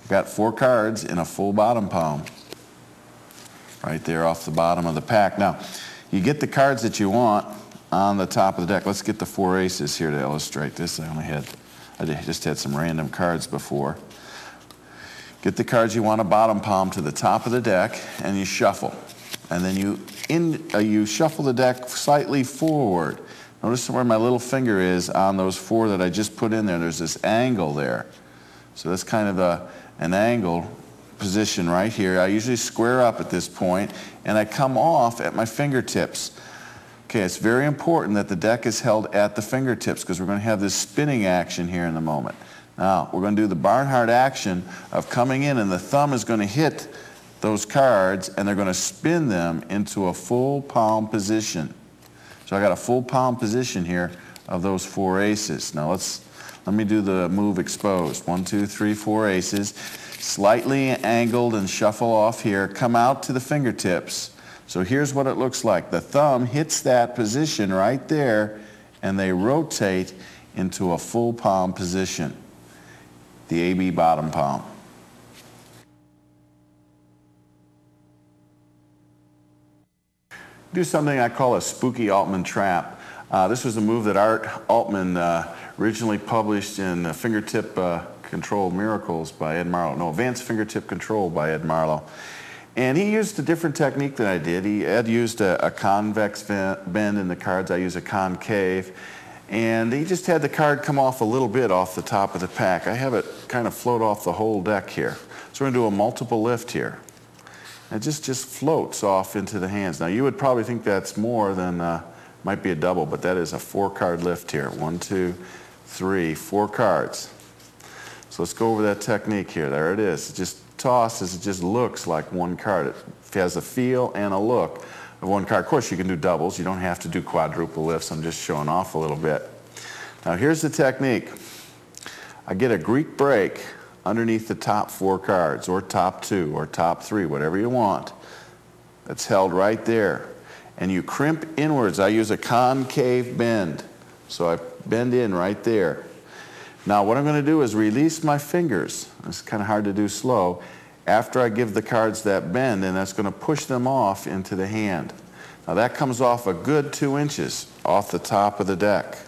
got 4 cards in a full bottom palm. Right there off the bottom of the pack. Now, you get the cards that you want on the top of the deck. Let's get the 4 aces here to illustrate this. I just had some random cards before. Get the cards you want a bottom palm to the top of the deck, and you shuffle. And then you shuffle the deck slightly forward. Notice where my little finger is on those 4 that I just put in there. There's this angle there. So that's kind of an angle position right here. I usually square up at this point, and I come off at my fingertips. Okay, it's very important that the deck is held at the fingertips because we're going to have this spinning action here in a moment. Now, we're going to do the Barnhart action of coming in, and the thumb is going to hit those cards, and they're going to spin them into a full palm position. So I got a full palm position here of those 4 aces. Now let me do the move exposed. 1, 2, 3, 4 aces. Slightly angled and shuffle off here. Come out to the fingertips. So here's what it looks like. The thumb hits that position right there, and they rotate into a full palm position. The AB bottom palm. Do something I call a spooky Altman trap. This was a move that Art Altman originally published in Fingertip Control Miracles by Ed Marlowe. No, Advanced Fingertip Control by Ed Marlowe. And he used a different technique than I did. Ed used a convex bend in the cards. I use a concave. And he just had the card come off a little bit off the top of the pack. I have it kind of float off the whole deck here. So we're going to do a multiple lift here. It just floats off into the hands. Now you would probably think that's more than, might be a double, but that is a 4-card lift here. 1, 2, 3, 4 cards. So let's go over that technique here. There it is. It just tosses, it just looks like 1 card. It has a feel and a look of 1 card. Of course you can do doubles. You don't have to do quadruple lifts. I'm just showing off a little bit. Now here's the technique. I get a Greek break underneath the top 4 cards, or top 2, or top 3, whatever you want. That's held right there. And you crimp inwards. I use a concave bend. So I bend in right there. Now what I'm going to do is release my fingers. It's kind of hard to do slow. After I give the cards that bend, and that's going to push them off into the hand. Now that comes off a good 2 inches off the top of the deck.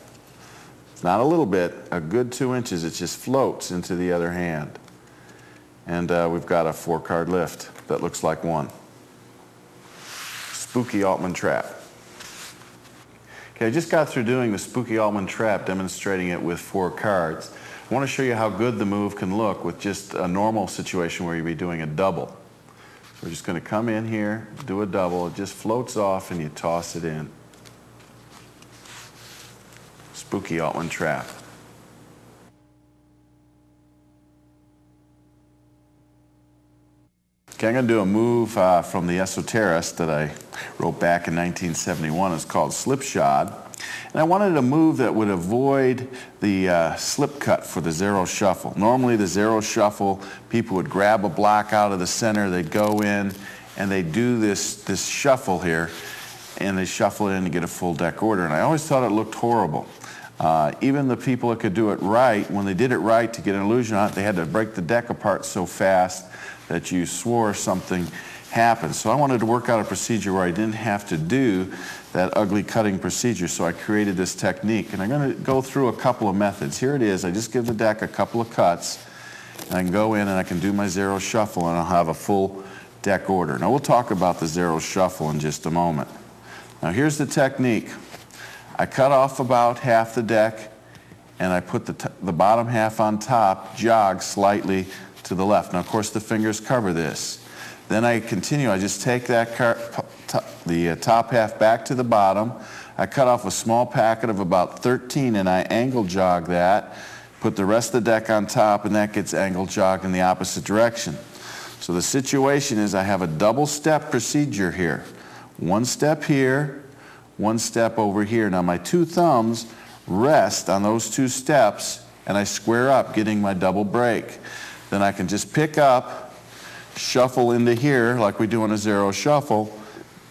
Not a little bit, a good 2 inches. It just floats into the other hand. And we've got a 4-card lift that looks like 1. Spooky Altman trap. Okay, I just got through doing the spooky Altman trap, demonstrating it with 4 cards. I want to show you how good the move can look with just a normal situation where you'd be doing a double. So we're just going to come in here, do a double. It just floats off and you toss it in. Spooky Altman trap. Okay, I'm going to do a move from the Esoterist that I wrote back in 1971. It's called Slipshod. And I wanted a move that would avoid the slip cut for the zero shuffle. Normally the zero shuffle, people would grab a block out of the center, they'd go in, and they'd do this shuffle here, and they shuffle it in to get a full deck order. And I always thought it looked horrible. Even the people that could do it right, when they did it right to get an illusion on it, they had to break the deck apart so fast that you swore something happened. So I wanted to work out a procedure where I didn't have to do that ugly cutting procedure, so I created this technique. And I'm going to go through a couple of methods. Here it is. I just give the deck a couple of cuts, and I can go in and I can do my zero shuffle, and I'll have a full deck order. Now we'll talk about the zero shuffle in just a moment. Now here's the technique. I cut off about half the deck, and I put the bottom half on top, jog slightly to the left. Now, of course, the fingers cover this. Then I continue. I just take that the top half back to the bottom. I cut off a small packet of about 13, and I angle jog that, put the rest of the deck on top, and that gets angle jogged in the opposite direction. So the situation is I have a double step procedure here. 1 step here, 1 step over here. Now my 2 thumbs rest on those 2 steps, and I square up, getting my double break. Then I can just pick up, shuffle into here like we do in a zero shuffle,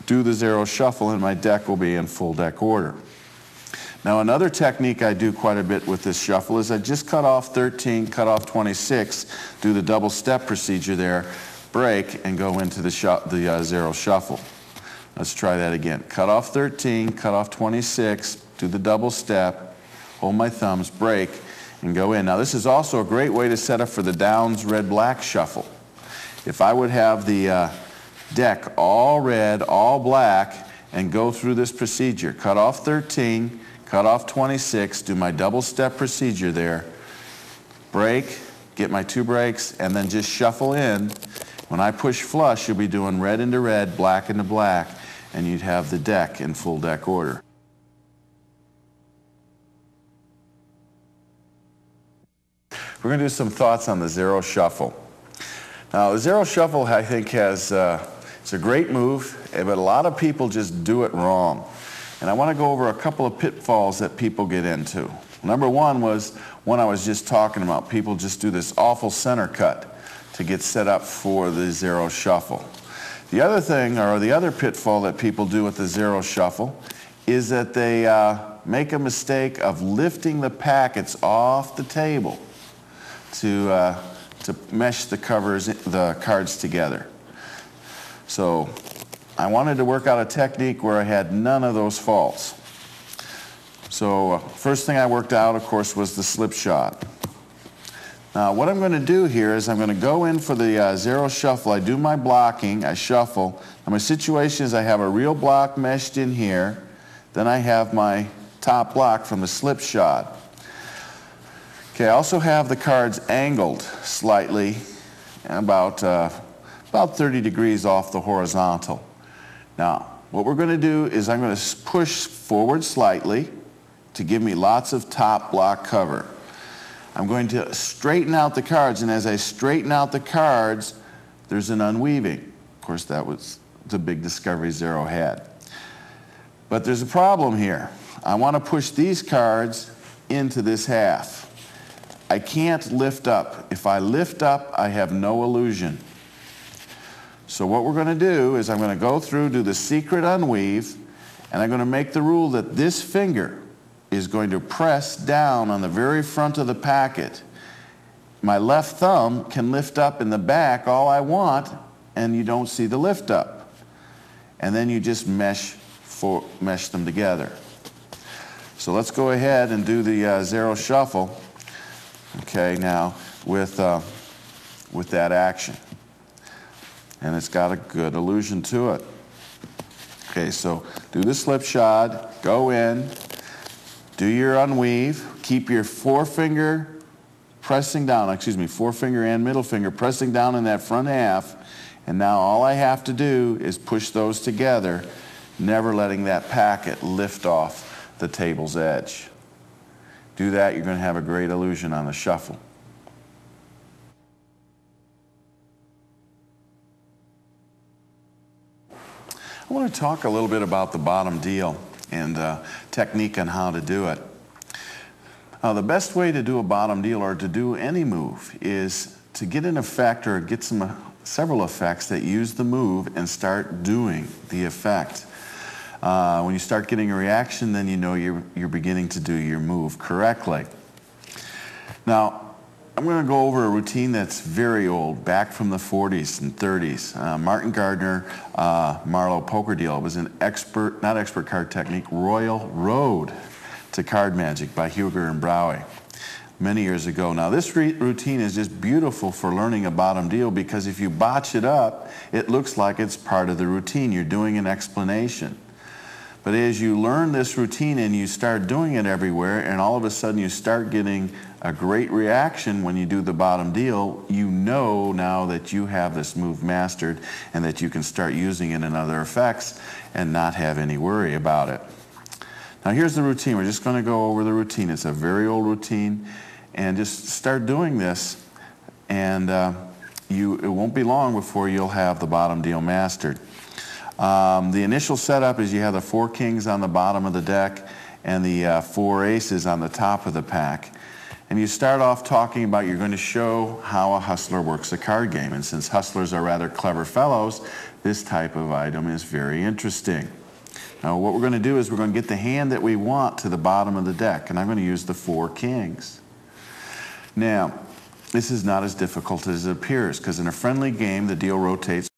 do the zero shuffle, and my deck will be in full deck order. Now another technique I do quite a bit with this shuffle is I just cut off 13, cut off 26, do the double step procedure there, break, and go into the zero shuffle. Let's try that again. Cut off 13, cut off 26, do the double step, hold my thumbs, break, and go in. Now this is also a great way to set up for the downs red-black shuffle. If I would have the deck all red, all black, and go through this procedure, cut off 13, cut off 26, do my double step procedure there, break, get my 2 breaks, and then just shuffle in. When I push flush, you'll be doing red into red, black into black, and you'd have the deck in full deck order. We're going to do some thoughts on the zero shuffle. Now, the zero shuffle, I think, it's a great move, but a lot of people just do it wrong. And I want to go over a couple of pitfalls that people get into. Number one was one I was just talking about. People just do this awful center cut to get set up for the zero shuffle. The other thing, or the other pitfall that people do with the zero shuffle, is that they make a mistake of lifting the packets off the table to mesh the cards together. So I wanted to work out a technique where I had none of those faults. So first thing I worked out, of course, was the slip shot. Now what I'm going to do here is I'm going to go in for the zero shuffle. I do my blocking, I shuffle. Now my situation is I have a real block meshed in here, then I have my top block from the slip shot. Okay, I also have the cards angled slightly, about 30 degrees off the horizontal. Now, what we're going to do is I'm going to push forward slightly to give me lots of top block cover. I'm going to straighten out the cards, and as I straighten out the cards, there's an unweaving. Of course, that was the big discovery Zero had. But there's a problem here. I want to push these cards into this half. I can't lift up. If I lift up, I have no illusion. So what we're going to do is I'm going to go through, do the secret unweave, and I'm going to make the rule that this finger is going to press down on the very front of the packet. My left thumb can lift up in the back all I want, and you don't see the lift up. And then you just mesh them together. So let's go ahead and do the zero shuffle. Okay, now with that action. And it's got a good illusion to it. Okay, so do the slip shot, go in, do your unweave, keep your forefinger pressing down, forefinger and middle finger pressing down in that front half, and now all I have to do is push those together, never letting that packet lift off the table's edge. Do that, you're going to have a great illusion on the shuffle. I want to talk a little bit about the bottom deal and technique on how to do it. The best way to do a bottom deal or to do any move is to get an effect or get several effects that use the move and start doing the effect. When you start getting a reaction, then you know you're beginning to do your move correctly. Now, I'm going to go over a routine that's very old, back from the 40s and 30s. Martin Gardner, Marlowe poker deal. It was an not expert card technique, Royal Road to Card Magic by Huger and Browie many years ago. Now this routine is just beautiful for learning a bottom deal because if you botch it up, it looks like it's part of the routine. You're doing an explanation. But as you learn this routine and you start doing it everywhere, and all of a sudden you start getting a great reaction when you do the bottom deal, you know now that you have this move mastered and that you can start using it in other effects and not have any worry about it. Now here's the routine. We're just going to go over the routine. It's a very old routine, and just start doing this, and it won't be long before you'll have the bottom deal mastered. The initial setup is you have the 4 kings on the bottom of the deck and the 4 aces on the top of the pack. And you start off talking about you're going to show how a hustler works a card game. And since hustlers are rather clever fellows, this type of item is very interesting. Now what we're going to do is we're going to get the hand that we want to the bottom of the deck, and I'm going to use the 4 kings. Now, this is not as difficult as it appears, because in a friendly game, the deal rotates